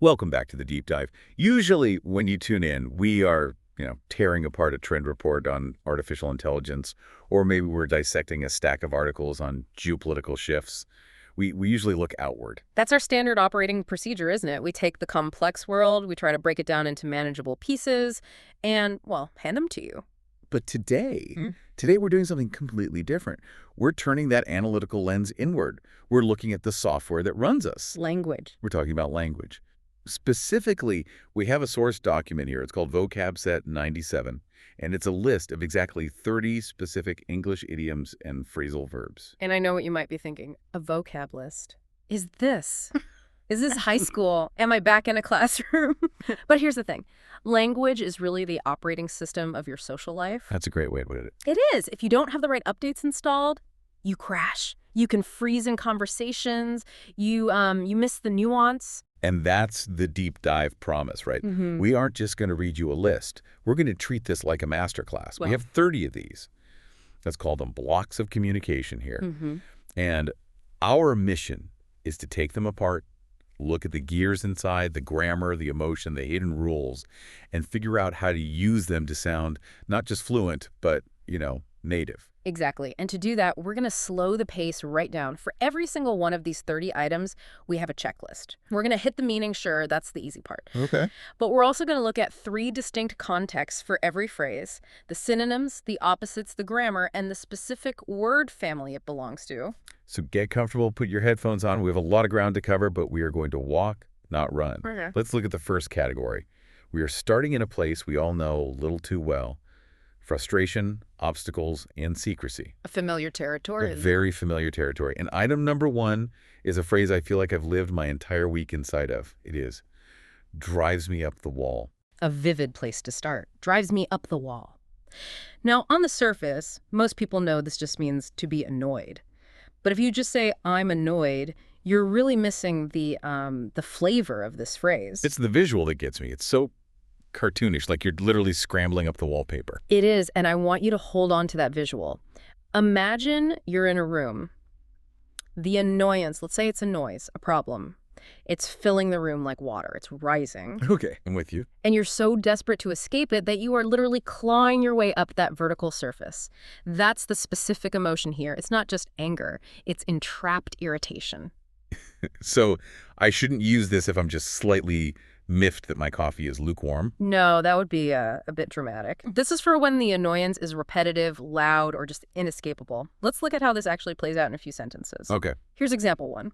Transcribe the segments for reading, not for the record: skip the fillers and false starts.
Welcome back to the deep dive. Usually when you tune in, we are, tearing apart a trend report on artificial intelligence, or maybe we're dissecting a stack of articles on geopolitical shifts. We usually look outward. That's our standard operating procedure, isn't it? We take the complex world, we try to break it down into manageable pieces, and, well, hand them to you. But today we're doing something completely different. We're turning that analytical lens inward. We're looking at the software that runs us. Language. We're talking about language. Specifically, we have a source document here. It's called Vocab Set 97, and it's a list of exactly 30 specific English idioms and phrasal verbs. And I know what you might be thinking. A vocab list. Is this high school? Am I back in a classroom? But here's the thing. Language is really the operating system of your social life. That's a great way to put it. It is. If you don't have the right updates installed, you crash. You can freeze in conversations. You miss the nuance. And that's the deep dive promise, right? Mm-hmm. We aren't just going to read you a list. We're going to treat this like a masterclass. Well, we have 30 of these. Let's call them blocks of communication here. Mm-hmm. And our mission is to take them apart, look at the gears inside, the grammar, the emotion, the hidden rules, and figure out how to use them to sound not just fluent, but, native. Exactly. And to do that, we're going to slow the pace right down. For every single one of these 30 items, we have a checklist. We're going to hit the meaning, sure, that's the easy part. Okay. But we're also going to look at 3 distinct contexts for every phrase: the synonyms, the opposites, the grammar, and the specific word family it belongs to. So get comfortable, put your headphones on. We have a lot of ground to cover, but we are going to walk, not run. Okay. Let's look at the first category. We are starting in a place we all know a little too well: frustration, obstacles, and secrecy. A familiar territory. A very familiar territory. And item number 1 is a phrase I feel like I've lived my entire week inside of. It is, drives me up the wall. A vivid place to start. Drives me up the wall. Now, on the surface, most people know this just means to be annoyed. But if you just say, I'm annoyed, you're really missing the flavor of this phrase. It's the visual that gets me. It's so cartoonish, like you're literally scrambling up the wallpaper. It is, and I want you to hold on to that visual. Imagine you're in a room. The annoyance, let's say it's a noise, a problem. It's filling the room like water. It's rising. Okay, I'm with you. And you're so desperate to escape it that you are literally clawing your way up that vertical surface. That's the specific emotion here. It's not just anger. It's entrapped irritation. So I shouldn't use this if I'm just slightly miffed that my coffee is lukewarm? No, that would be a bit dramatic. This is for when the annoyance is repetitive, loud, or just inescapable. Let's look at how this actually plays out in a few sentences. Okay. Here's example 1.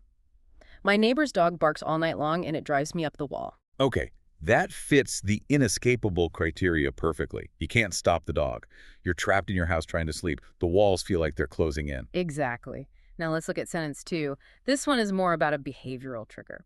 My neighbor's dog barks all night long and it drives me up the wall. Okay, that fits the inescapable criteria perfectly. You can't stop the dog. You're trapped in your house trying to sleep. The walls feel like they're closing in. Exactly. Now let's look at sentence 2. This one is more about a behavioral trigger.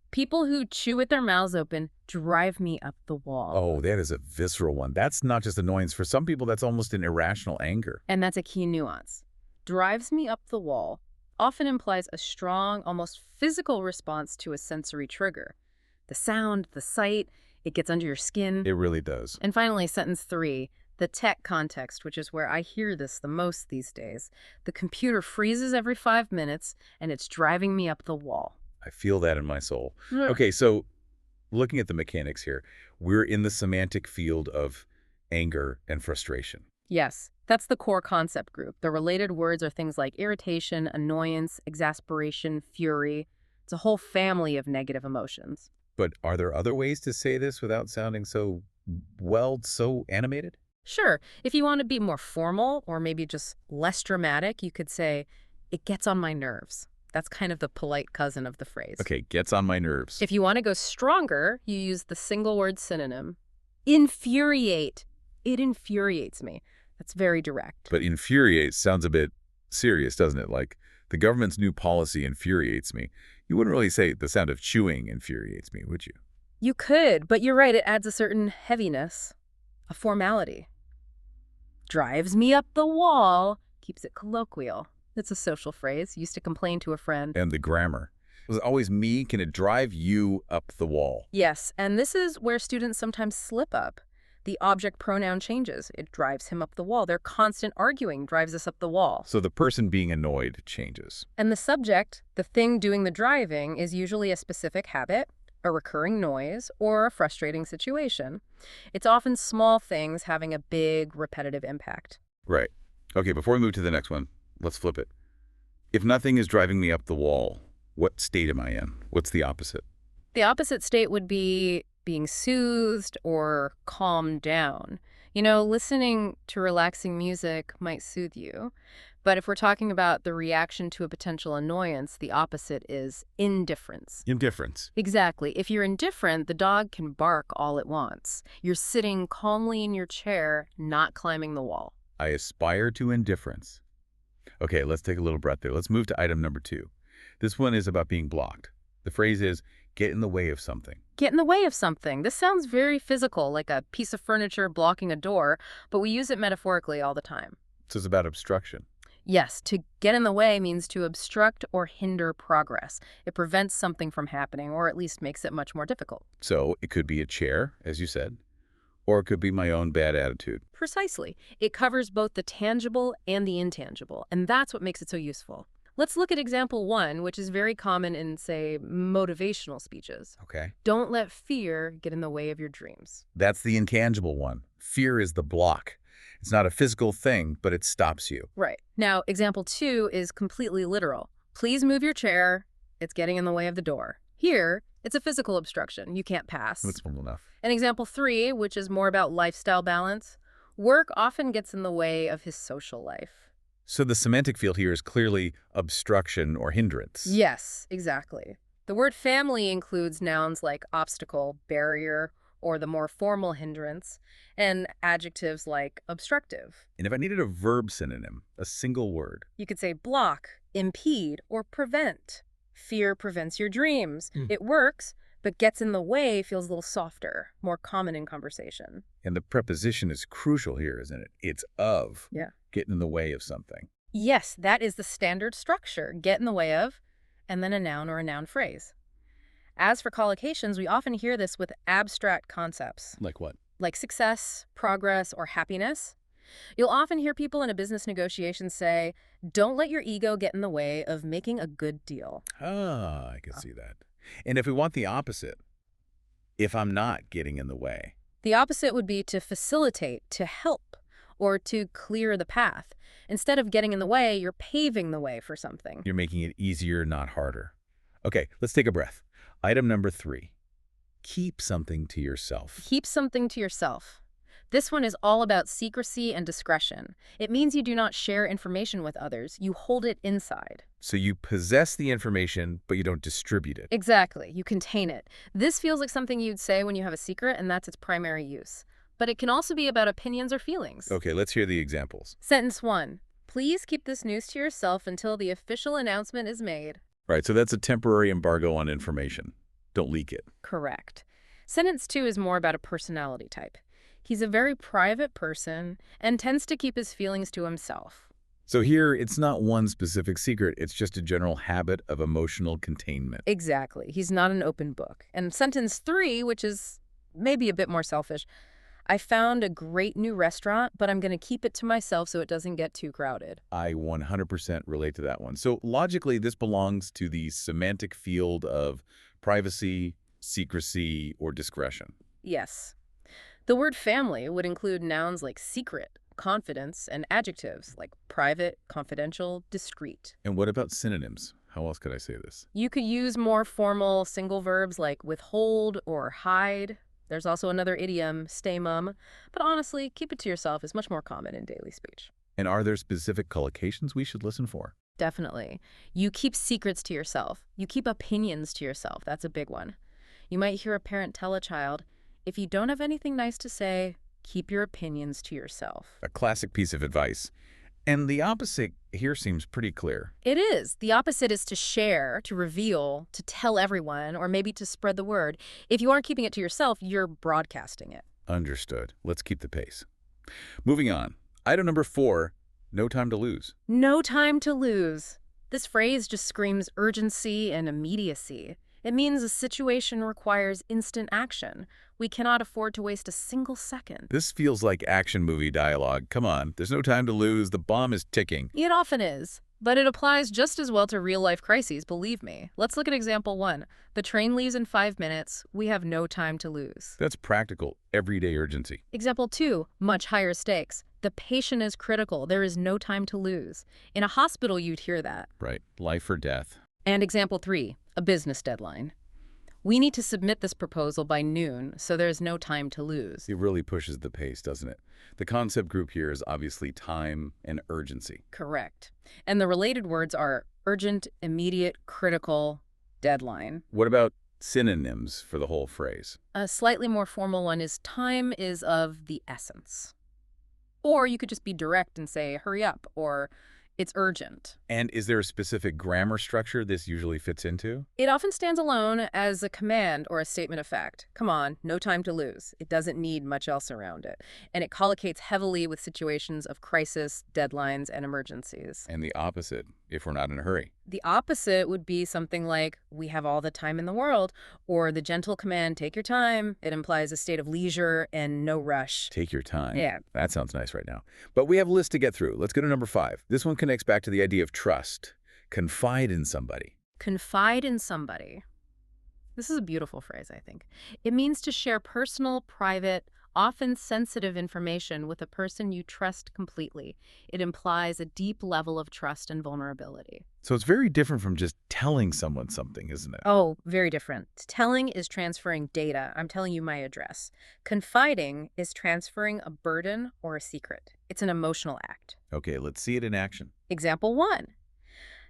People who chew with their mouths open drive me up the wall. Oh, that is a visceral one. That's not just annoyance. For some people, that's almost an irrational anger. And that's a key nuance. Drives me up the wall often implies a strong, almost physical response to a sensory trigger. The sound, the sight, it gets under your skin. It really does. And finally, sentence 3, the tech context, which is where I hear this the most these days. The computer freezes every 5 minutes, and it's driving me up the wall. I feel that in my soul. Okay, so looking at the mechanics here, we're in the semantic field of anger and frustration. Yes, that's the core concept group. The related words are things like irritation, annoyance, exasperation, fury. It's a whole family of negative emotions. But are there other ways to say this without sounding so animated? Sure, if you want to be more formal or maybe just less dramatic, you could say, it gets on my nerves. That's kind of the polite cousin of the phrase. Okay, gets on my nerves. If you want to go stronger, you use the single word synonym. Infuriate. It infuriates me. That's very direct. But infuriate sounds a bit serious, doesn't it? Like, the government's new policy infuriates me. You wouldn't really say the sound of chewing infuriates me, would you? You could, but you're right. It adds a certain heaviness, a formality. Drives me up the wall, keeps it colloquial. It's a social phrase, used to complain to a friend. And the grammar. Was it always me? Can it drive you up the wall? Yes, and this is where students sometimes slip up. The object pronoun changes. It drives him up the wall. Their constant arguing drives us up the wall. So the person being annoyed changes. And the subject, the thing doing the driving, is usually a specific habit, a recurring noise, or a frustrating situation. It's often small things having a big, repetitive impact. Right. Okay, before we move to the next one, let's flip it. If nothing is driving me up the wall, what state am I in? What's the opposite? The opposite state would be being soothed or calmed down. Listening to relaxing music might soothe you. But if we're talking about the reaction to a potential annoyance, the opposite is indifference. Indifference. Exactly. If you're indifferent, the dog can bark all it wants. You're sitting calmly in your chair, not climbing the wall. I aspire to indifference. Okay, let's take a little breath there. Let's move to item number 2. This one is about being blocked. The phrase is, get in the way of something. Get in the way of something. This sounds very physical, like a piece of furniture blocking a door, but we use it metaphorically all the time. So it's about obstruction. Yes, to get in the way means to obstruct or hinder progress. It prevents something from happening, or at least makes it much more difficult. So it could be a chair, as you said, or it could be my own bad attitude. Precisely. It covers both the tangible and the intangible, and that's what makes it so useful. Let's look at example 1, which is very common in, say, motivational speeches. Okay. Don't let fear get in the way of your dreams. That's the intangible one. Fear is the block. It's not a physical thing, but it stops you. Right. Now, example 2 is completely literal. Please move your chair. It's getting in the way of the door. Here, it's a physical obstruction. You can't pass. That's simple enough. And example 3, which is more about lifestyle balance, work often gets in the way of his social life. So the semantic field here is clearly obstruction or hindrance. Yes, exactly. The word family includes nouns like obstacle, barrier, or the more formal hindrance, and adjectives like obstructive. And if I needed a verb synonym, a single word. You could say block, impede, or prevent. Fear prevents your dreams. It works, but gets in the way feels a little softer, more common in conversation. And the preposition is crucial here, isn't it? It's of. Yeah. Get in the way of something. Yes, that is the standard structure. Get in the way of, and then a noun or a noun phrase. As for collocations, we often hear this with abstract concepts. Like what? Like success, progress, or happiness. You'll often hear people in a business negotiation say, don't let your ego get in the way of making a good deal. Ah, I can see that. And if we want the opposite, if I'm not getting in the way. The opposite would be to facilitate, to help, or to clear the path. Instead of getting in the way, you're paving the way for something. You're making it easier, not harder. Okay, let's take a breath. Item number 3. Keep something to yourself. Keep something to yourself. This one is all about secrecy and discretion. It means you do not share information with others. You hold it inside. So you possess the information, but you don't distribute it. Exactly. You contain it. This feels like something you'd say when you have a secret, and that's its primary use. But it can also be about opinions or feelings. Okay, let's hear the examples. Sentence 1. Please keep this news to yourself until the official announcement is made. Right, so that's a temporary embargo on information. Don't leak it. Correct. Sentence 2 is more about a personality type. He's a very private person and tends to keep his feelings to himself. So here, it's not one specific secret. It's just a general habit of emotional containment. Exactly. He's not an open book. And sentence 3, which is maybe a bit more selfish, I found a great new restaurant, but I'm going to keep it to myself so it doesn't get too crowded. I 100% relate to that one. So logically, this belongs to the semantic field of privacy, secrecy, or discretion. Yes. The word family would include nouns like secret, confidence, and adjectives like private, confidential, discreet. And what about synonyms? How else could I say this? You could use more formal single verbs like withhold or hide. There's also another idiom, stay mum. But honestly, keep it to yourself is much more common in daily speech. And are there specific collocations we should listen for? Definitely. You keep secrets to yourself. You keep opinions to yourself. That's a big one. You might hear a parent tell a child, if you don't have anything nice to say, keep your opinions to yourself. A classic piece of advice. And the opposite here seems pretty clear. It is. The opposite is to share, to reveal, to tell everyone, or maybe to spread the word. If you aren't keeping it to yourself, you're broadcasting it. Understood. Let's keep the pace. Moving on. Item number 4, no time to lose. No time to lose. This phrase just screams urgency and immediacy. It means a situation requires instant action. We cannot afford to waste a single second. This feels like action movie dialogue. Come on, there's no time to lose. The bomb is ticking. It often is. But it applies just as well to real-life crises, believe me. Let's look at example 1. The train leaves in 5 minutes. We have no time to lose. That's practical, everyday urgency. Example 2. Much higher stakes. The patient is critical. There is no time to lose. In a hospital, you'd hear that. Right. Life or death. And example 3. A business deadline. We need to submit this proposal by noon, so there's no time to lose. It really pushes the pace, doesn't it? The concept group here is obviously time and urgency. Correct. And the related words are urgent, immediate, critical, deadline. What about synonyms for the whole phrase? A slightly more formal one is time is of the essence. Or you could just be direct and say, hurry up, or it's urgent. And is there a specific grammar structure this usually fits into? It often stands alone as a command or a statement of fact. Come on, no time to lose. It doesn't need much else around it. And it collocates heavily with situations of crisis, deadlines, and emergencies. And the opposite, if we're not in a hurry. The opposite would be something like, we have all the time in the world, or the gentle command, take your time. It implies a state of leisure and no rush. Take your time. Yeah. That sounds nice right now. But we have a list to get through. Let's go to number 5. This one connects back to the idea of trust. Confide in somebody. Confide in somebody. This is a beautiful phrase, I think. It means to share personal, private, often sensitive information with a person you trust completely. It implies a deep level of trust and vulnerability. So it's very different from just telling someone something, isn't it? Oh, very different. Telling is transferring data. I'm telling you my address. Confiding is transferring a burden or a secret. It's an emotional act. Okay, let's see it in action. Example 1.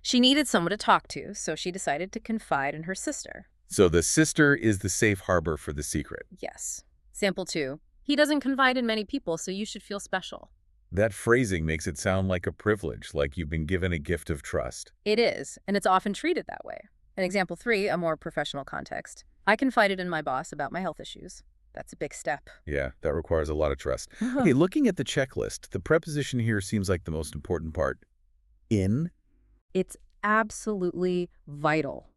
She needed someone to talk to, so she decided to confide in her sister. So the sister is the safe harbor for the secret. Yes. Example 2. He doesn't confide in many people, so you should feel special. That phrasing makes it sound like a privilege, like you've been given a gift of trust. It is, and it's often treated that way. In example 3, a more professional context. I confided in my boss about my health issues. That's a big step. Yeah, that requires a lot of trust. Okay, looking at the checklist, the preposition here seems like the most important part. In? It's absolutely vital.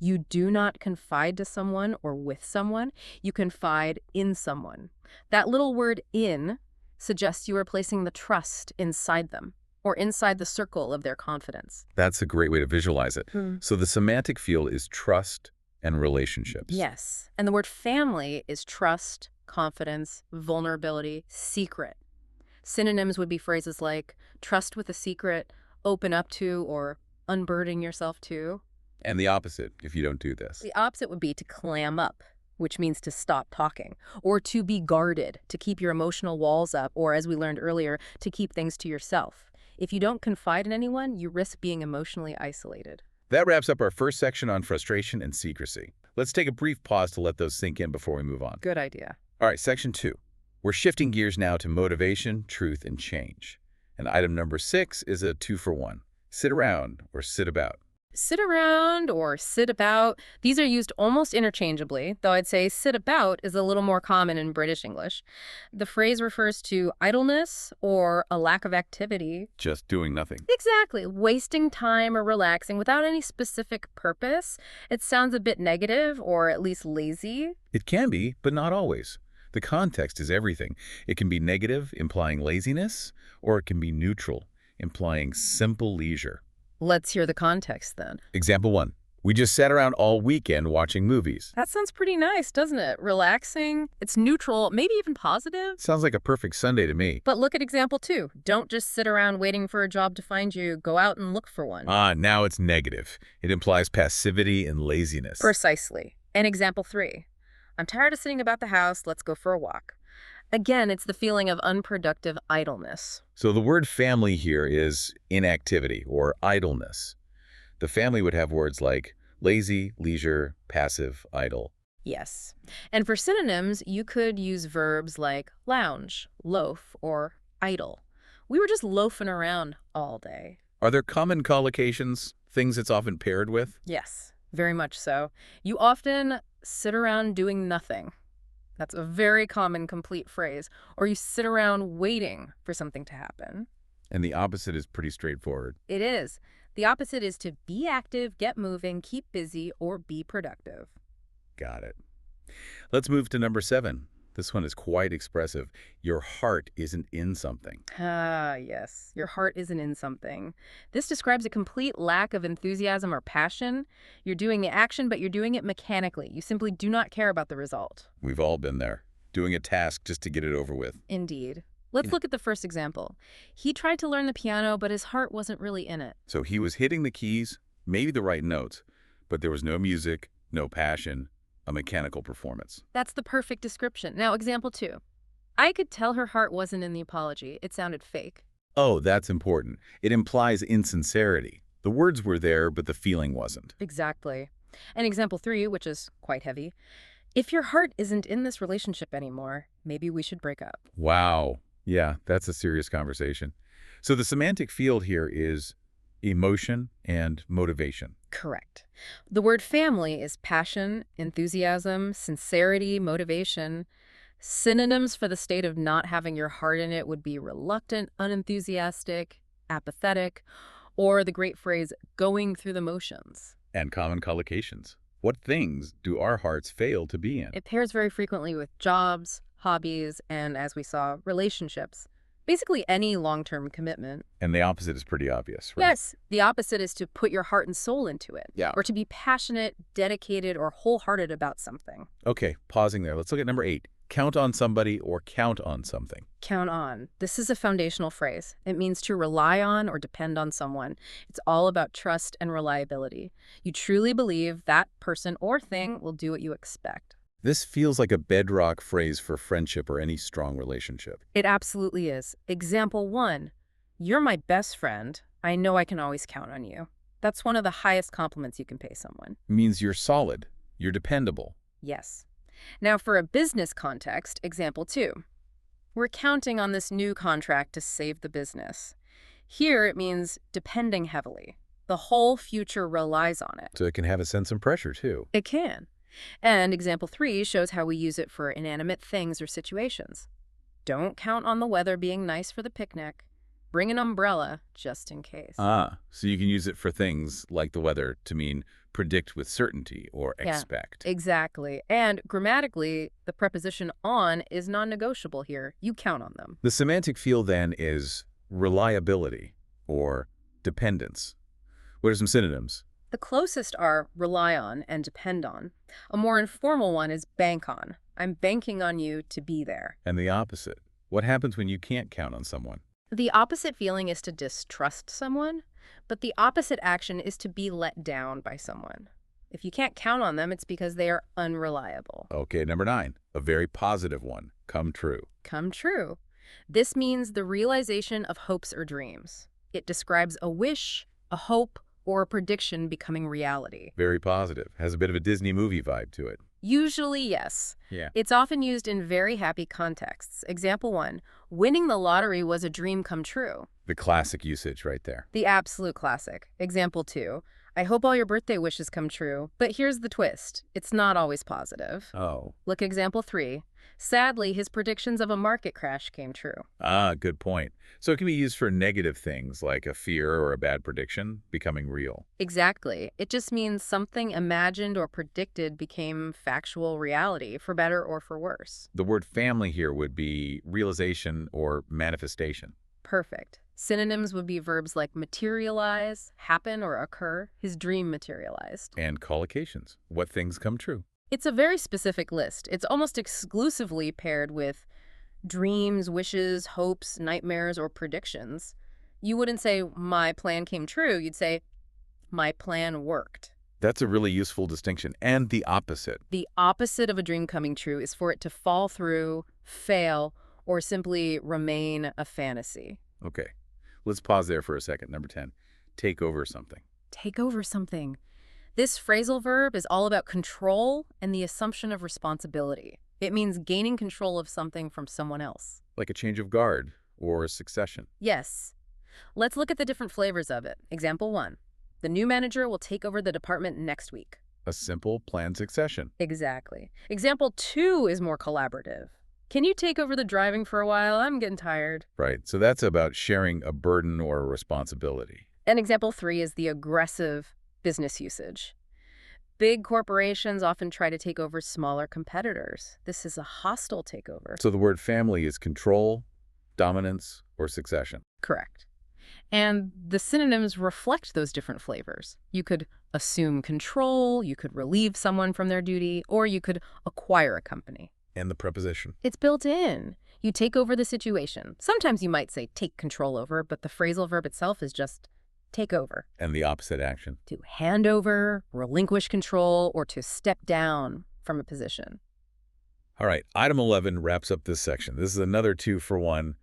You do not confide to someone or with someone. You confide in someone. That little word in suggests you are placing the trust inside them or inside the circle of their confidence. That's a great way to visualize it. So the semantic field is trust and relationships. Yes. And the word family is trust, confidence, vulnerability, secret. Synonyms would be phrases like trust with a secret, open up to, or unburden yourself to. And the opposite, if you don't do this. The opposite would be to clam up, which means to stop talking, or to be guarded, to keep your emotional walls up, or as we learned earlier, to keep things to yourself. If you don't confide in anyone, you risk being emotionally isolated. That wraps up our first section on frustration and secrecy. Let's take a brief pause to let those sink in before we move on. Good idea. All right, section 2. We're shifting gears now to motivation, truth, and change. And item number 6 is a 2-for-1. Sit around or sit about. Sit around or sit about, these are used almost interchangeably, though I'd say sit about is a little more common in British English. The phrase refers to idleness or a lack of activity. Just doing nothing. Exactly. Wasting time or relaxing without any specific purpose. It sounds a bit negative or at least lazy. It can be, but not always. The context is everything. It can be negative, implying laziness, or it can be neutral, implying simple leisure. Let's hear the context then. Example 1. We just sat around all weekend watching movies. That sounds pretty nice, doesn't it? Relaxing. It's neutral, maybe even positive. Sounds like a perfect Sunday to me. But look at example 2. Don't just sit around waiting for a job to find you. Go out and look for one. Now it's negative. It implies passivity and laziness. Precisely. And example 3. I'm tired of sitting about the house. Let's go for a walk. Again, it's the feeling of unproductive idleness. So the word family here is inactivity or idleness. The family would have words like lazy, leisure, passive, idle. Yes. And for synonyms, you could use verbs like lounge, loaf, or idle. We were just loafing around all day. Are there common collocations, things it's often paired with? Yes, very much so. You often sit around doing nothing. That's a very common complete phrase. Or you sit around waiting for something to happen. And the opposite is pretty straightforward. It is. The opposite is to be active, get moving, keep busy, or be productive. Got it. Let's move to number 7. This one is quite expressive. Your heart isn't in something. Ah, yes. Your heart isn't in something. This describes a complete lack of enthusiasm or passion. You're doing the action, but you're doing it mechanically. You simply do not care about the result. We've all been there, doing a task just to get it over with. Indeed. Let's look at the first example. He tried to learn the piano, but his heart wasn't really in it. So he was hitting the keys, maybe the right notes, but there was no music, no passion, a mechanical performance. That's the perfect description. Now, example 2. I could tell her heart wasn't in the apology. It sounded fake. Oh, that's important. It implies insincerity. The words were there, but the feeling wasn't. Exactly. And example 3, which is quite heavy. If your heart isn't in this relationship anymore, maybe we should break up. Wow. Yeah, that's a serious conversation. So the semantic field here is emotion and motivation. Correct. The word family is passion, enthusiasm, sincerity, motivation. Synonyms for the state of not having your heart in it would be reluctant, unenthusiastic, apathetic, or the great phrase, going through the motions. And common collocations. What things do our hearts fail to be in? It pairs very frequently with jobs, hobbies, and, as we saw, relationships. Basically any long-term commitment. And the opposite is pretty obvious, right? Yes, the opposite is to put your heart and soul into it. Yeah. Or to be passionate, dedicated, or wholehearted about something. Okay, pausing there. Let's look at number 8. Count on somebody or count on something. Count on. This is a foundational phrase. It means to rely on or depend on someone. It's all about trust and reliability. You truly believe that person or thing will do what you expect. This feels like a bedrock phrase for friendship or any strong relationship. It absolutely is. Example 1. You're my best friend. I know I can always count on you. That's one of the highest compliments you can pay someone. It means you're solid. You're dependable. Yes. Now for a business context, example 2. We're counting on this new contract to save the business. Here it means depending heavily. The whole future relies on it. So it can have a sense of pressure, too. It can. And example 3 shows how we use it for inanimate things or situations. Don't count on the weather being nice for the picnic. Bring an umbrella just in case. Ah, so you can use it for things like the weather to mean predict with certainty or expect. Exactly. And grammatically, the preposition on is non-negotiable here. You count on them. The semantic field then is reliability or dependence. What are some synonyms? The closest are rely on and depend on. A more informal one is bank on. I'm banking on you to be there. And the opposite. What happens when you can't count on someone? The opposite feeling is to distrust someone, but the opposite action is to be let down by someone. If you can't count on them, it's because they are unreliable. Okay, number 9, a very positive one. Come true. Come true. This means the realization of hopes or dreams. It describes a wish, a hope, or a prediction becoming reality. Very positive. Has a bit of a Disney movie vibe to it. Usually, yes. Yeah. It's often used in very happy contexts. Example 1, winning the lottery was a dream come true. The classic usage right there. The absolute classic. Example 2, I hope all your birthday wishes come true. But here's the twist. It's not always positive. Oh. Look at example 3. Sadly, his predictions of a market crash came true. Ah, good point. So it can be used for negative things like a fear or a bad prediction becoming real. Exactly. It just means something imagined or predicted became factual reality, for better or for worse. The word family here would be realization or manifestation. Perfect. Synonyms would be verbs like materialize, happen or occur. His dream materialized. And collocations. What things come true. It's a very specific list. It's almost exclusively paired with dreams, wishes, hopes, nightmares, or predictions. You wouldn't say, my plan came true. You'd say, my plan worked. That's a really useful distinction. And the opposite. The opposite of a dream coming true is for it to fall through, fail, or simply remain a fantasy. Okay. Let's pause there for a second. Number 10. Take over something. Take over something. This phrasal verb is all about control and the assumption of responsibility. It means gaining control of something from someone else. Like a change of guard or a succession. Yes. Let's look at the different flavors of it. Example 1. The new manager will take over the department next week. A simple planned succession. Exactly. Example 2 is more collaborative. Can you take over the driving for a while? I'm getting tired. Right. So that's about sharing a burden or a responsibility. And example 3 is the aggressive business usage. Big corporations often try to take over smaller competitors. This is a hostile takeover. So the word family is control, dominance, or succession. Correct. And the synonyms reflect those different flavors. You could assume control, you could relieve someone from their duty, or you could acquire a company. And the preposition. It's built in. You take over the situation. Sometimes you might say take control over, but the phrasal verb itself is just take over. And the opposite action. To hand over, relinquish control, or to step down from a position. All right, item 11 wraps up this section. This is another 2-for-1.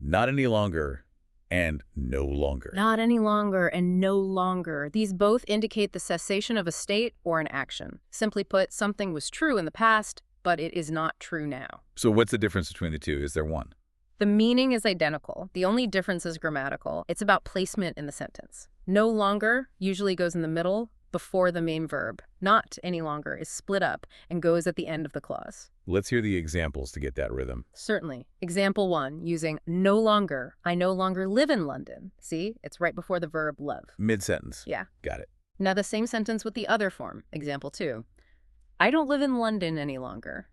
Not any longer and no longer. Not any longer and no longer. These both indicate the cessation of a state or an action. Simply put, something was true in the past, but it is not true now. So what's the difference between the two? Is there one? The meaning is identical. The only difference is grammatical. It's about placement in the sentence. No longer usually goes in the middle before the main verb. Not any longer is split up and goes at the end of the clause. Let's hear the examples to get that rhythm. Certainly. Example 1, using no longer. I no longer live in London. See, it's right before the verb love. Mid-sentence. Yeah. Got it. Now the same sentence with the other form. Example 2. I don't live in London any longer.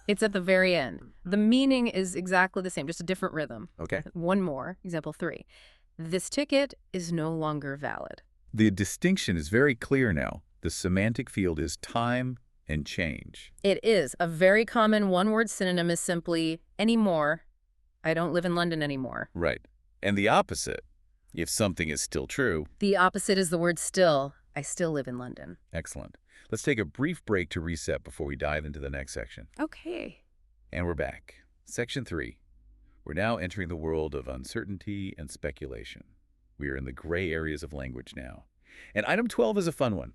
It's at the very end. The meaning is exactly the same, just a different rhythm. Okay. One more. Example 3. This ticket is no longer valid. The distinction is very clear now. The semantic field is time and change. It is. A very common one-word synonym is simply anymore. I don't live in London anymore. Right. And the opposite, if something is still true. The opposite is the word still. I still live in London. Excellent. Let's take a brief break to reset before we dive into the next section. Okay. And we're back. Section 3. We're now entering the world of uncertainty and speculation. We are in the gray areas of language now. And item 12 is a fun one,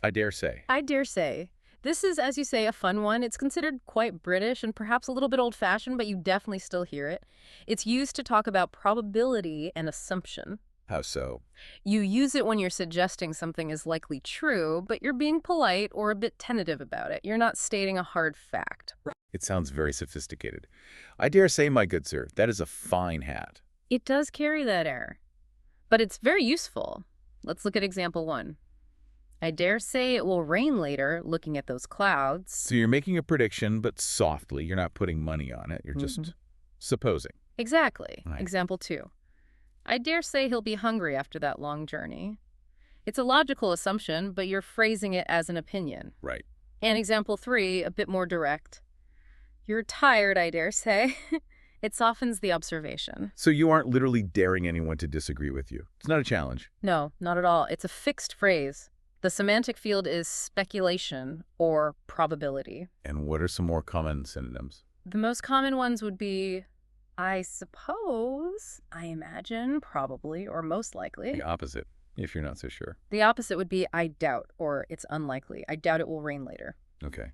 I dare say. I dare say. This is, as you say, a fun one. It's considered quite British and perhaps a little bit old-fashioned, but you definitely still hear it. It's used to talk about probability and assumption. How so? You use it when you're suggesting something is likely true, but you're being polite or a bit tentative about it. You're not stating a hard fact. It sounds very sophisticated. I dare say, my good sir, that is a fine hat. It does carry that air, but it's very useful. Let's look at example 1. I dare say it will rain later, looking at those clouds. So you're making a prediction, but softly. You're not putting money on it. You're just supposing. Exactly. Right. Example 2. I dare say he'll be hungry after that long journey. It's a logical assumption, but you're phrasing it as an opinion. Right. And example 3, a bit more direct. You're tired, I dare say. It softens the observation. So you aren't literally daring anyone to disagree with you. It's not a challenge. No, not at all. It's a fixed phrase. The semantic field is speculation or probability. And what are some more common synonyms? The most common ones would be I suppose, I imagine, probably, or most likely. The opposite, if you're not so sure. The opposite would be I doubt, or it's unlikely. I doubt it will rain later. Okay.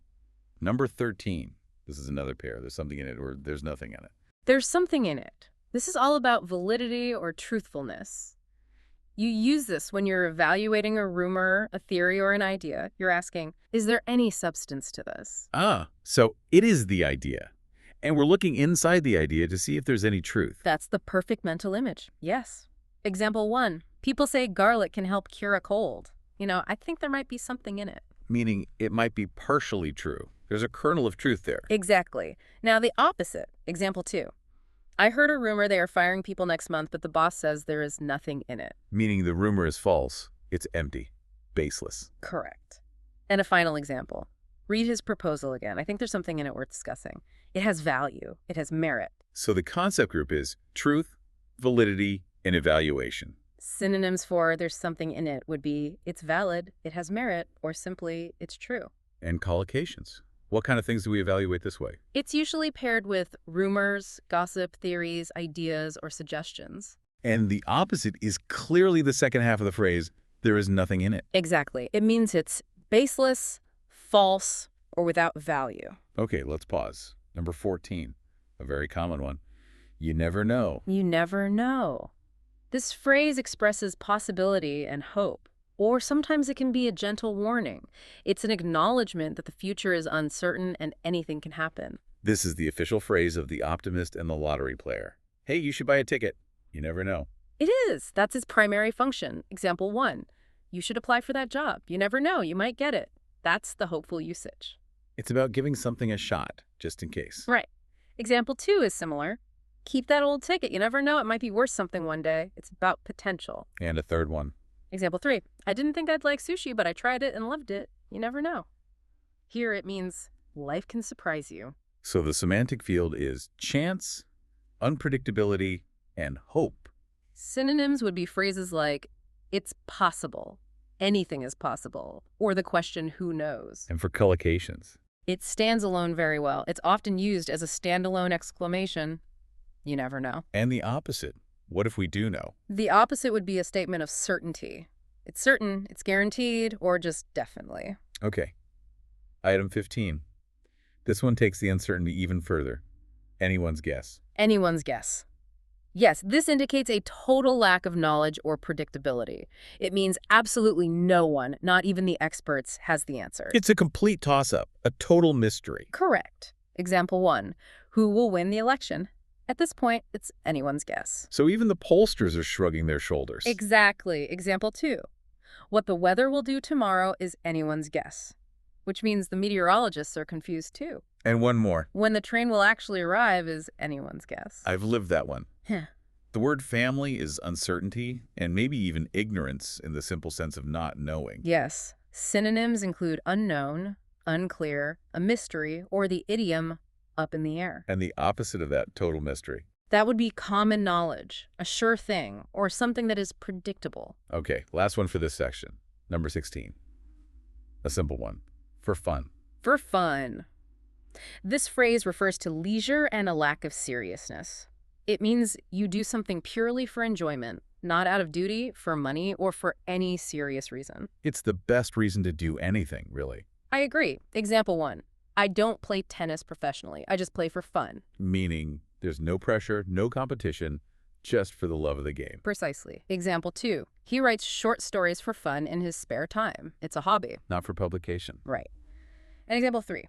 Number 13. This is another pair. There's something in it or there's nothing in it. There's something in it. This is all about validity or truthfulness. You use this when you're evaluating a rumor, a theory, or an idea. You're asking, is there any substance to this? Ah, so it is the idea. And we're looking inside the idea to see if there's any truth. That's the perfect mental image. Yes. Example 1. People say garlic can help cure a cold. I think there might be something in it. Meaning it might be partially true. There's a kernel of truth there. Exactly. Now the opposite. Example 2. I heard a rumor they are firing people next month, but the boss says there is nothing in it. Meaning the rumor is false. It's empty. Baseless. Correct. And a final example. Read his proposal again. I think there's something in it worth discussing. It has value. It has merit. So the concept group is truth, validity, and evaluation. Synonyms for there's something in it would be it's valid, it has merit, or simply it's true. And collocations. What kind of things do we evaluate this way? It's usually paired with rumors, gossip, theories, ideas, or suggestions. And the opposite is clearly the second half of the phrase, there is nothing in it. Exactly. It means it's baseless, false, or without value. Okay, let's pause. Number 14, a very common one. You never know. You never know. This phrase expresses possibility and hope, or sometimes it can be a gentle warning. It's an acknowledgement that the future is uncertain and anything can happen. This is the official phrase of the optimist and the lottery player. Hey, you should buy a ticket. You never know. It is. That's its primary function. Example 1. You should apply for that job. You never know, you might get it. That's the hopeful usage. It's about giving something a shot, just in case. Right. Example 2 is similar. Keep that old ticket. You never know, it might be worth something one day. It's about potential. And a third one. Example 3. I didn't think I'd like sushi, but I tried it and loved it. You never know. Here it means life can surprise you. So the semantic field is chance, unpredictability, and hope. Synonyms would be phrases like, it's possible, anything is possible, or the question, who knows? And for collocations. It stands alone very well. It's often used as a standalone exclamation. You never know. And the opposite. What if we do know? The opposite would be a statement of certainty. It's certain, it's guaranteed, or just definitely. Okay. Item 15. This one takes the uncertainty even further. Anyone's guess. Anyone's guess. Yes, this indicates a total lack of knowledge or predictability. It means absolutely no one, not even the experts, has the answer. It's a complete toss-up, a total mystery. Correct. Example 1. Who will win the election? At this point, it's anyone's guess. So even the pollsters are shrugging their shoulders. Exactly. Example 2. What the weather will do tomorrow is anyone's guess. Which means the meteorologists are confused too. And one more. When the train will actually arrive is anyone's guess. I've lived that one. Huh. The word family is uncertainty and maybe even ignorance in the simple sense of not knowing. Yes. Synonyms include unknown, unclear, a mystery, or the idiom up in the air. And the opposite of that, total mystery. That would be common knowledge, a sure thing, or something that is predictable. Okay, last one for this section. Number 16. A simple one. For fun. For fun. This phrase refers to leisure and a lack of seriousness. It means you do something purely for enjoyment, not out of duty, for money, or for any serious reason. It's the best reason to do anything, really. I agree. Example 1. I don't play tennis professionally. I just play for fun. Meaning there's no pressure, no competition, just for the love of the game. Precisely. Example 2. He writes short stories for fun in his spare time. It's a hobby. Not for publication. Right. And example 3.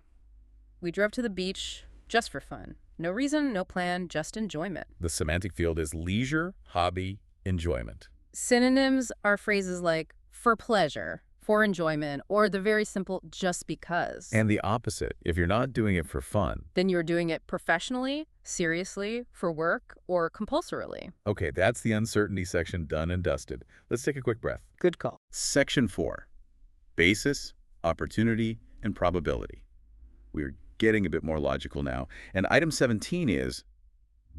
We drove to the beach just for fun. No reason, no plan, just enjoyment. The semantic field is leisure, hobby, enjoyment. Synonyms are phrases like for pleasure, for enjoyment, or the very simple just because. And the opposite. If you're not doing it for fun, then you're doing it professionally, seriously, for work, or compulsorily. Okay, that's the uncertainty section done and dusted. Let's take a quick breath. Good call. Section 4. Basis, opportunity, and probability. We're getting a bit more logical now. And item 17 is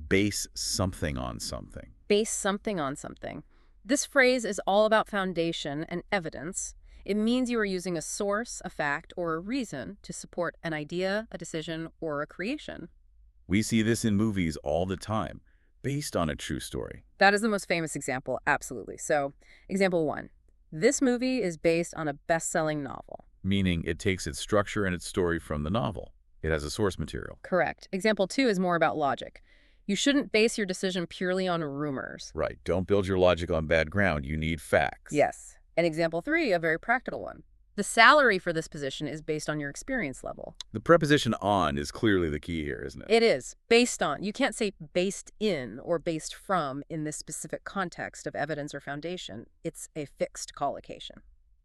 base something on something. Base something on something. This phrase is all about foundation and evidence. It means you are using a source, a fact, or a reason to support an idea, a decision, or a creation. We see this in movies all the time, based on a true story. That is the most famous example, absolutely. So, example 1. This movie is based on a best-selling novel. Meaning it takes its structure and its story from the novel. It has a source material. Correct. Example 2 is more about logic. You shouldn't base your decision purely on rumors. Right. Don't build your logic on bad ground. You need facts. Yes. And example 3, a very practical one. The salary for this position is based on your experience level. The preposition on is clearly the key here, isn't it? It is. Based on. You can't say based in or based from in this specific context of evidence or foundation. It's a fixed collocation.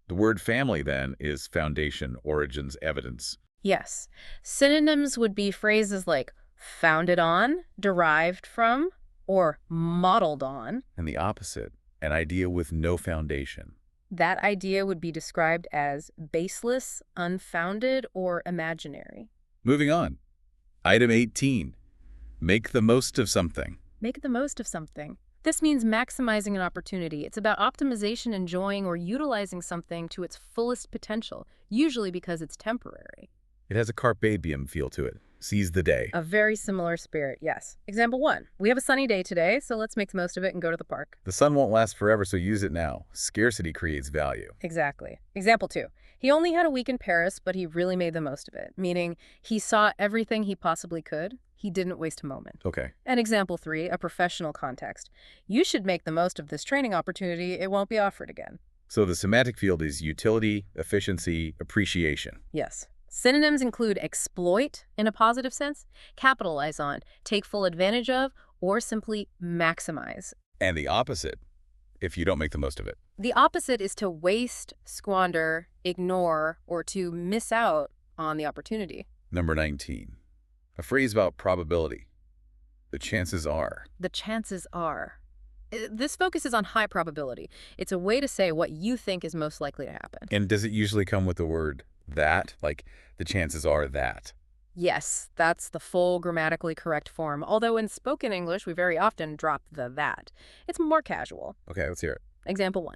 The word family, then, is foundation, origins, evidence. Yes. Synonyms would be phrases like founded on, derived from, or modeled on. And the opposite, an idea with no foundation. That idea would be described as baseless, unfounded, or imaginary. Moving on. Item 18. Make the most of something. Make the most of something. This means maximizing an opportunity. It's about optimization, enjoying, or utilizing something to its fullest potential, usually because it's temporary. It has a carpe diem feel to it. Seize the day. A very similar spirit, yes. Example 1. We have a sunny day today, so let's make the most of it and go to the park. The sun won't last forever, so use it now. Scarcity creates value. Exactly. Example 2. He only had a week in Paris, but he really made the most of it, meaning he saw everything he possibly could. He didn't waste a moment. Okay. And example 3, a professional context. You should make the most of this training opportunity. It won't be offered again. So the semantic field is utility, efficiency, appreciation. Yes. Synonyms include exploit in a positive sense, capitalize on, take full advantage of, or simply maximize. And the opposite, if you don't make the most of it. The opposite is to waste, squander, ignore, or to miss out on the opportunity. Number 19, a phrase about probability. The chances are. The chances are. This focuses on high probability. It's a way to say what you think is most likely to happen. And does it usually come with the word that? Like, the chances are that? Yes, that's the full grammatically correct form, although in spoken English we very often drop the that. It's more casual. Okay, let's hear it. Example 1.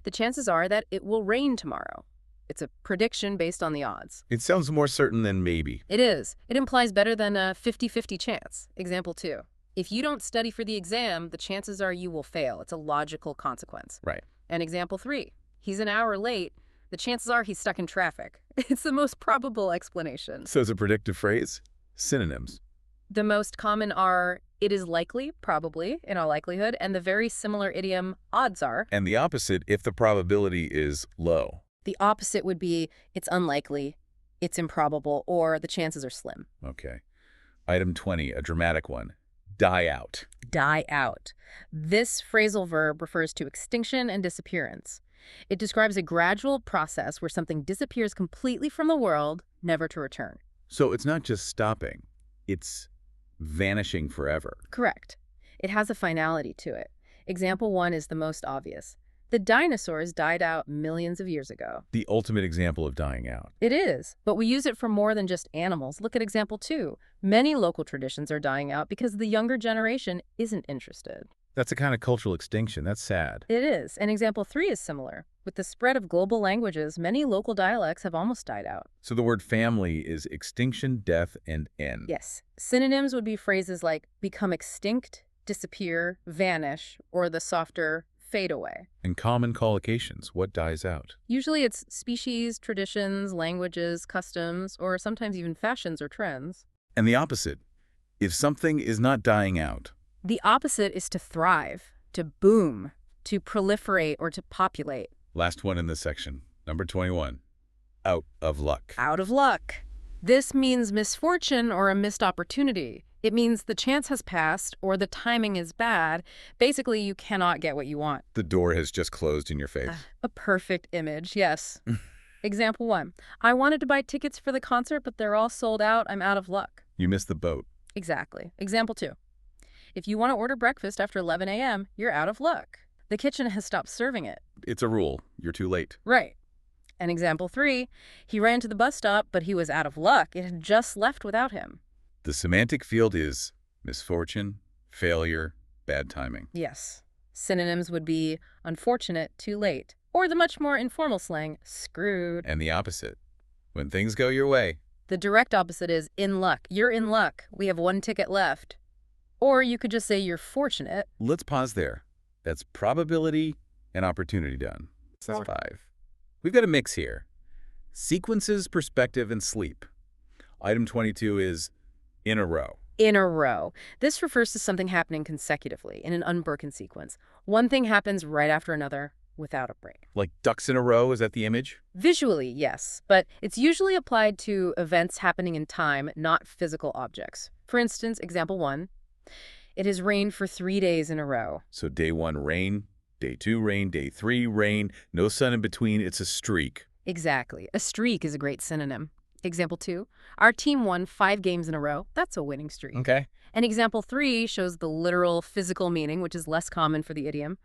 The chances are that it will rain tomorrow. It's a prediction based on the odds. It sounds more certain than maybe. It is. It implies better than a 50-50 chance. Example 2. If you don't study for the exam, the chances are you will fail. It's a logical consequence. Right. And example 3. He's an hour late. The chances are he's stuck in traffic. It's the most probable explanation. So it's a predictive phrase? Synonyms. The most common are it is likely, probably, in all likelihood, and the very similar idiom odds are. And the opposite if the probability is low. The opposite would be it's unlikely, it's improbable, or the chances are slim. Okay. Item 20, a dramatic one. Die out. Die out. This phrasal verb refers to extinction and disappearance. It describes a gradual process where something disappears completely from the world, never to return. So it's not just stopping, it's vanishing forever. Correct. It has a finality to it. Example 1 is the most obvious. The dinosaurs died out millions of years ago. The ultimate example of dying out. It is, but we use it for more than just animals. Look at example 2. Many local traditions are dying out because the younger generation isn't interested. That's a kind of cultural extinction. That's sad. It is, and example 3 is similar. With the spread of global languages, many local dialects have almost died out. So the word family is extinction, death, and end. Yes. Synonyms would be phrases like become extinct, disappear, vanish, or the softer fade away. And common collocations, what dies out? Usually it's species, traditions, languages, customs, or sometimes even fashions or trends. And the opposite, if something is not dying out. The opposite is to thrive, to boom, to proliferate, or to populate. Last one in this section, number 21, out of luck. Out of luck. This means misfortune or a missed opportunity. It means the chance has passed or the timing is bad. Basically, you cannot get what you want. The door has just closed in your face. A perfect image, yes. Example 1. I wanted to buy tickets for the concert, but they're all sold out. I'm out of luck. You missed the boat. Exactly. Example 2. If you want to order breakfast after 11 a.m., you're out of luck. The kitchen has stopped serving it. It's a rule. You're too late. Right. And example 3. He ran to the bus stop, but he was out of luck. It had just left without him. The semantic field is misfortune, failure, bad timing. Yes. Synonyms would be unfortunate, too late, or the much more informal slang, screwed. And the opposite, when things go your way. The direct opposite is in luck. You're in luck. We have 1 ticket left. Or you could just say you're fortunate. Let's pause there. That's probability and opportunity done. That's 5. We've got a mix here. Sequences, perspective, and sleep. Item 22 is in a row. In a row. This refers to something happening consecutively in an unbroken sequence. One thing happens right after another without a break. Like ducks in a row, is that the image? Visually, yes, but it's usually applied to events happening in time, not physical objects. For instance, example 1, it has rained for 3 days in a row. So day 1, rain. Day 2, rain. Day 3, rain. No sun in between. It's a streak. Exactly. A streak is a great synonym. Example 2, our team won 5 games in a row. That's a winning streak. Okay. And example 3 shows the literal physical meaning, which is less common for the idiom.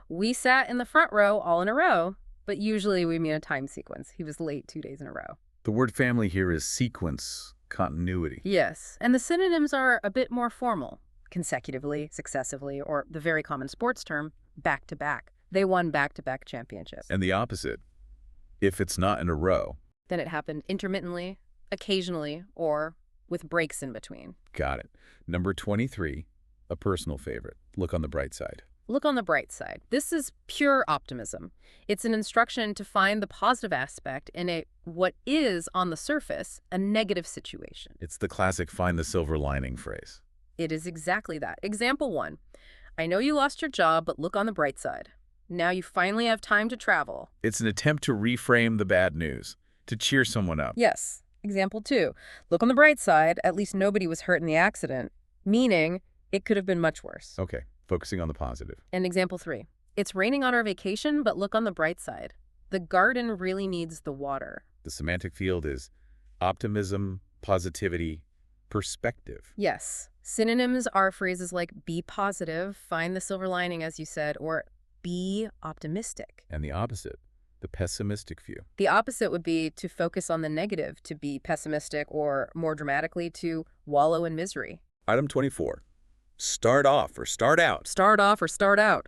We sat in the front row all in a row, but usually we mean a time sequence. He was late 2 days in a row. The word family here is sequence, continuity. Yes, and the synonyms are a bit more formal. Consecutively, successively, or the very common sports term, back-to-back. They won back-to-back championships. And the opposite, if it's not in a row. Then it happened intermittently, occasionally, or with breaks in between. Got it. Number 23, a personal favorite. Look on the bright side. Look on the bright side. This is pure optimism. It's an instruction to find the positive aspect in what is, on the surface, a negative situation. It's the classic find the silver lining phrase. It is exactly that. Example 1. I know you lost your job, but look on the bright side. Now you finally have time to travel. It's an attempt to reframe the bad news, to cheer someone up. Yes. Example 2. Look on the bright side. At least nobody was hurt in the accident. Meaning, it could have been much worse. Okay, focusing on the positive. And example 3. It's raining on our vacation, but look on the bright side. The garden really needs the water. The semantic field is optimism, positivity, perspective. Yes. Synonyms are phrases like be positive, find the silver lining, as you said, or be optimistic. And the opposite, the pessimistic view. The opposite would be to focus on the negative, to be pessimistic, or more dramatically, to wallow in misery. Item 24. Start off or start out. Start off or start out.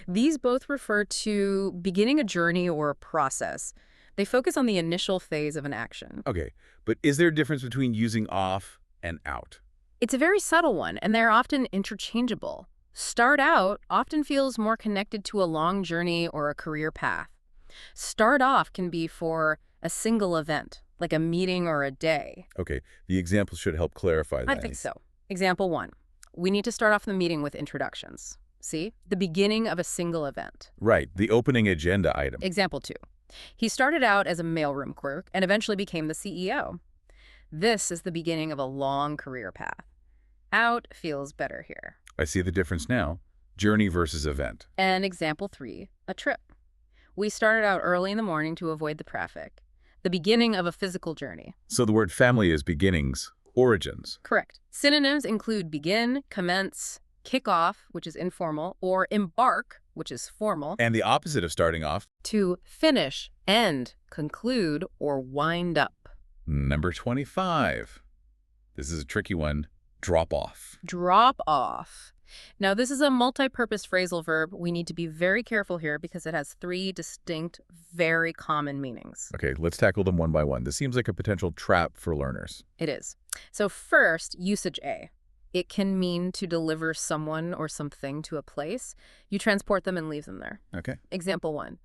These both refer to beginning a journey or a process. They focus on the initial phase of an action. Okay, but is there a difference between using off and out? It's a very subtle one, and they're often interchangeable. Start out often feels more connected to a long journey or a career path. Start off can be for a single event, like a meeting or a day. Okay, the example should help clarify that. I think so. Example 1. We need to start off the meeting with introductions. See? The beginning of a single event. Right, the opening agenda item. Example 2. He started out as a mailroom clerk and eventually became the CEO. This is the beginning of a long career path. Out feels better here. I see the difference now. Journey versus event. And example 3, a trip. We started out early in the morning to avoid the traffic. The beginning of a physical journey. So the word family is beginnings, origins. Correct. Synonyms include begin, commence, kick off, which is informal, or embark, which is formal. And the opposite of starting off. To finish, end, conclude, or wind up. Number 25. This is a tricky one. Drop off. Drop off. Now, this is a multi-purpose phrasal verb. We need to be very careful here because it has 3 distinct, very common meanings. Okay, let's tackle them one by one. This seems like a potential trap for learners. It is. So first, usage A. It can mean to deliver someone or something to a place. You transport them and leave them there. Okay. Example 1.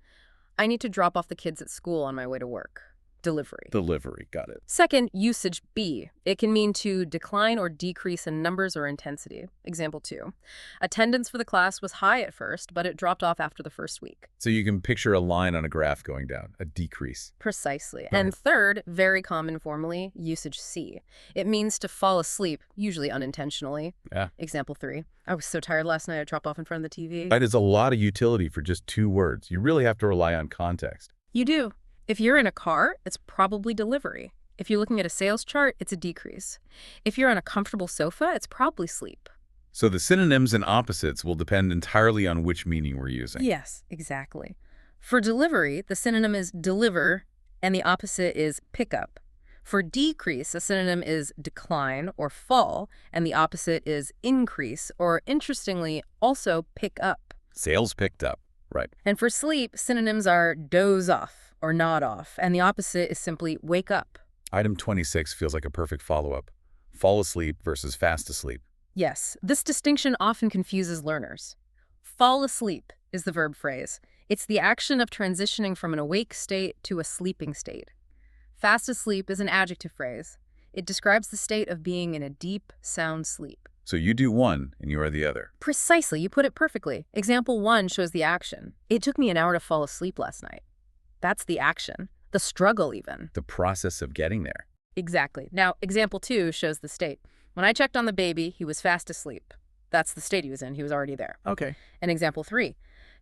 I need to drop off the kids at school on my way to work. Delivery. Delivery, got it. Second, usage B. It can mean to decline or decrease in numbers or intensity. Example 2. Attendance for the class was high at first, but it dropped off after the first week. So you can picture a line on a graph going down, a decrease. Precisely. Right. And third, very common formally, usage C. It means to fall asleep, usually unintentionally. Yeah. Example 3. I was so tired last night I dropped off in front of the TV. That is a lot of utility for just 2 words. You really have to rely on context. You do. If you're in a car, it's probably delivery. If you're looking at a sales chart, it's a decrease. If you're on a comfortable sofa, it's probably sleep. So the synonyms and opposites will depend entirely on which meaning we're using. Yes, exactly. For delivery, the synonym is deliver, and the opposite is pick up. For decrease, a synonym is decline or fall, and the opposite is increase, or interestingly, also pick up. Sales picked up. Right. And for sleep, synonyms are doze off or nod off, and the opposite is simply wake up. Item 26 feels like a perfect follow-up. Fall asleep versus fast asleep. Yes, this distinction often confuses learners. Fall asleep is the verb phrase. It's the action of transitioning from an awake state to a sleeping state. Fast asleep is an adjective phrase. It describes the state of being in a deep, sound sleep. So you do one and you are the other. Precisely, you put it perfectly. Example 1 shows the action. It took me an hour to fall asleep last night. That's the action, the struggle even. The process of getting there. Exactly. Now, example 2 shows the state. When I checked on the baby, he was fast asleep. That's the state he was in. He was already there. Okay. And example 3,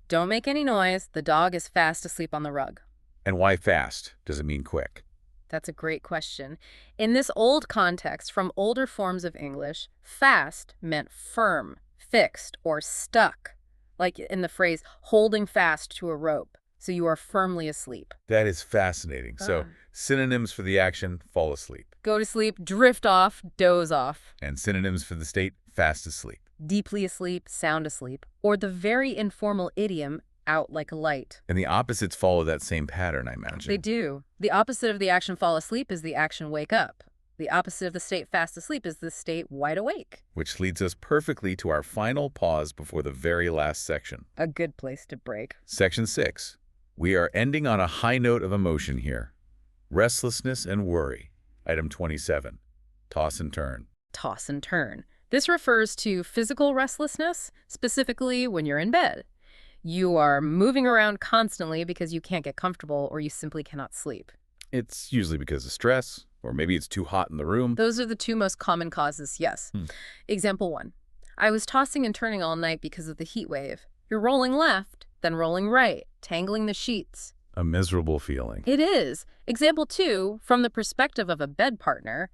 don't make any noise. The dog is fast asleep on the rug. And why fast? Does it mean quick? That's a great question. In this old context, from older forms of English, fast meant firm, fixed, or stuck, like in the phrase, holding fast to a rope. So you are firmly asleep. That is fascinating. So synonyms for the action, fall asleep. Go to sleep, drift off, doze off. And synonyms for the state, fast asleep. Deeply asleep, sound asleep. Or the very informal idiom, out like a light. And the opposites follow that same pattern, I imagine. They do. The opposite of the action fall asleep is the action wake up. The opposite of the state fast asleep is the state wide awake. Which leads us perfectly to our final pause before the very last section. A good place to break. Section 6. We are ending on a high note of emotion here. Restlessness and worry. Item 27. Toss and turn. Toss and turn. This refers to physical restlessness, specifically when you're in bed. You are moving around constantly because you can't get comfortable or you simply cannot sleep. It's usually because of stress, or maybe it's too hot in the room. Those are the two most common causes, yes. Example 1. I was tossing and turning all night because of the heat wave. You're rolling left, then rolling right, tangling the sheets. A miserable feeling. It is. Example 2, from the perspective of a bed partner.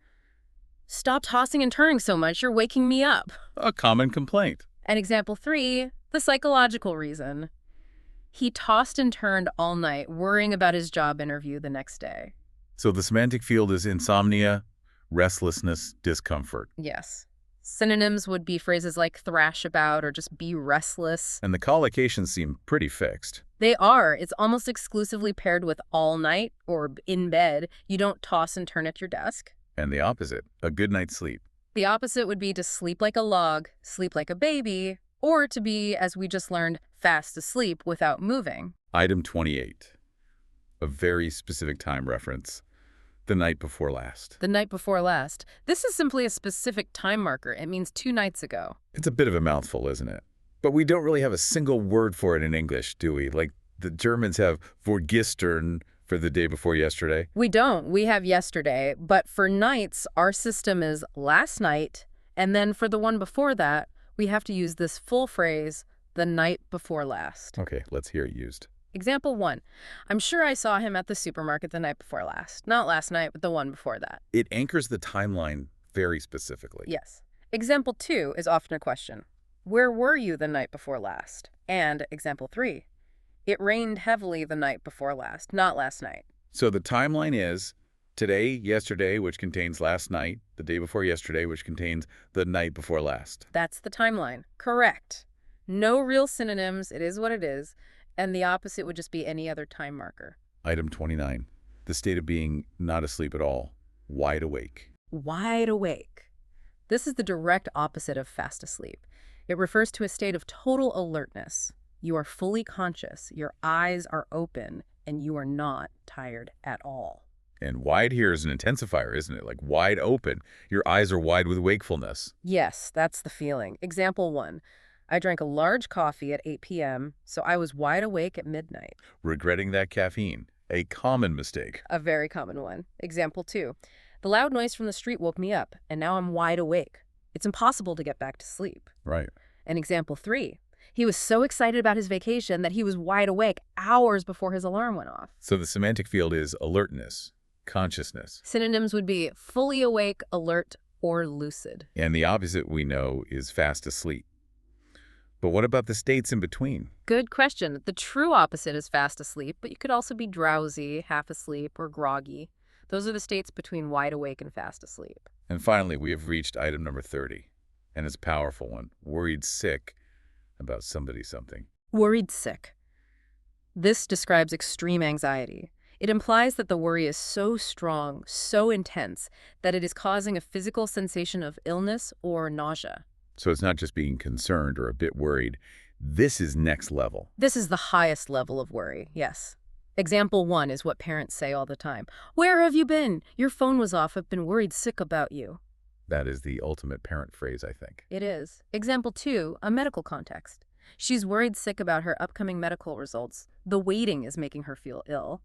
Stop tossing and turning so much, you're waking me up. A common complaint. And example 3, the psychological reason. He tossed and turned all night, worrying about his job interview the next day. So the semantic field is insomnia, restlessness, discomfort. Yes. Synonyms would be phrases like thrash about or just be restless. And the collocations seem pretty fixed. They are. It's almost exclusively paired with all night or in bed. You don't toss and turn at your desk. And the opposite, a good night's sleep. The opposite would be to sleep like a log, sleep like a baby, or to be, as we just learned, fast asleep without moving. Item 28, a very specific time reference. The night before last. The night before last. This is simply a specific time marker. It means 2 nights ago. It's a bit of a mouthful, isn't it? But we don't really have a single word for it in English, do we? Like the Germans have vorgestern for the day before yesterday. We don't. We have yesterday. But for nights, our system is last night. And then for the one before that, we have to use this full phrase, the night before last. Okay, let's hear it used. Example 1. I'm sure I saw him at the supermarket the night before last. Not last night, but the one before that. It anchors the timeline very specifically. Yes. Example 2 is often a question. Where were you the night before last? And example 3. It rained heavily the night before last, not last night. So the timeline is today, yesterday, which contains last night, the day before yesterday, which contains the night before last. That's the timeline. Correct. No real synonyms. It is what it is. And the opposite would just be any other time marker. Item 29, the state of being not asleep at all, wide awake. Wide awake. This is the direct opposite of fast asleep. It refers to a state of total alertness. You are fully conscious, your eyes are open, and you are not tired at all. And wide here is an intensifier, isn't it? Like wide open. Your eyes are wide with wakefulness. Yes, that's the feeling. Example 1. I drank a large coffee at 8 p.m., so I was wide awake at midnight. Regretting that caffeine, a common mistake. A very common one. Example 2. The loud noise from the street woke me up, and now I'm wide awake. It's impossible to get back to sleep. Right. And example 3. He was so excited about his vacation that he was wide awake hours before his alarm went off. So the semantic field is alertness, consciousness. Synonyms would be fully awake, alert, or lucid. And the opposite we know is fast asleep. But what about the states in between? Good question. The true opposite is fast asleep, but you could also be drowsy, half asleep, or groggy. Those are the states between wide awake and fast asleep. And finally, we have reached item number 30, and it's a powerful one, worried sick about something. Worried sick. This describes extreme anxiety. It implies that the worry is so strong, so intense, that it is causing a physical sensation of illness or nausea. So it's not just being concerned or a bit worried. This is next level. This is the highest level of worry, yes. Example 1 is what parents say all the time. Where have you been? Your phone was off. I've been worried sick about you. That is the ultimate parent phrase, I think. It is. Example 2, a medical context. She's worried sick about her upcoming medical results. The waiting is making her feel ill.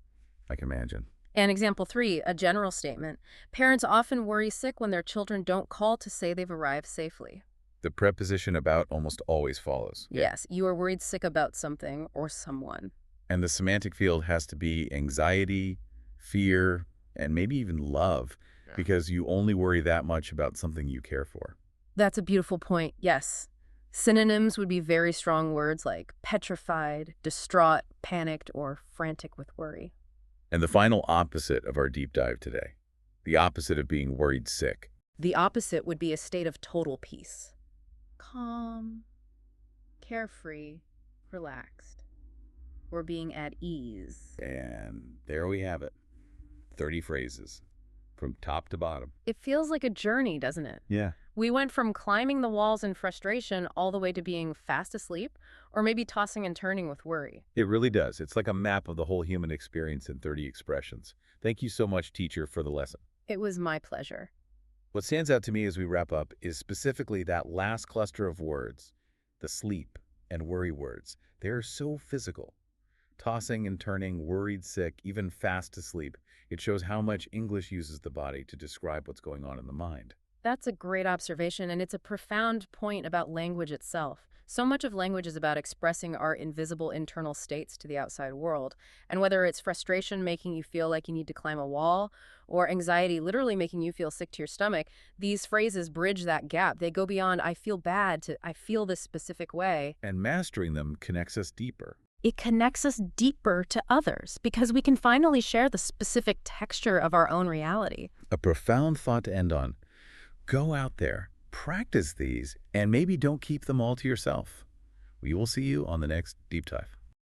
I can imagine. And example 3, a general statement. Parents often worry sick when their children don't call to say they've arrived safely. The preposition about almost always follows. Yes, you are worried sick about something or someone. And the semantic field has to be anxiety, fear, and maybe even love, because you only worry that much about something you care for. That's a beautiful point, yes. Synonyms would be very strong words like petrified, distraught, panicked, or frantic with worry. And the final opposite of our deep dive today, the opposite of being worried sick. The opposite would be a state of total peace. Calm, carefree, relaxed, or being at ease. And there we have it. 30 phrases from top to bottom. It feels like a journey, doesn't it? Yeah. We went from climbing the walls in frustration all the way to being fast asleep, or maybe tossing and turning with worry. It really does. It's like a map of the whole human experience in 30 expressions. Thank you so much, teacher, for the lesson. It was my pleasure. What stands out to me as we wrap up is specifically that last cluster of words, the sleep and worry words. They are so physical. Tossing and turning, worried sick, even fast asleep. It shows how much English uses the body to describe what's going on in the mind. That's a great observation, and it's a profound point about language itself. So much of language is about expressing our invisible internal states to the outside world. And whether it's frustration making you feel like you need to climb a wall, or anxiety literally making you feel sick to your stomach, these phrases bridge that gap. They go beyond "I feel bad" to "I feel this specific way." And mastering them connects us deeper. It connects us deeper to others because we can finally share the specific texture of our own reality. A profound thought to end on. Go out there, practice these, and maybe don't keep them all to yourself. We will see you on the next Deep Dive.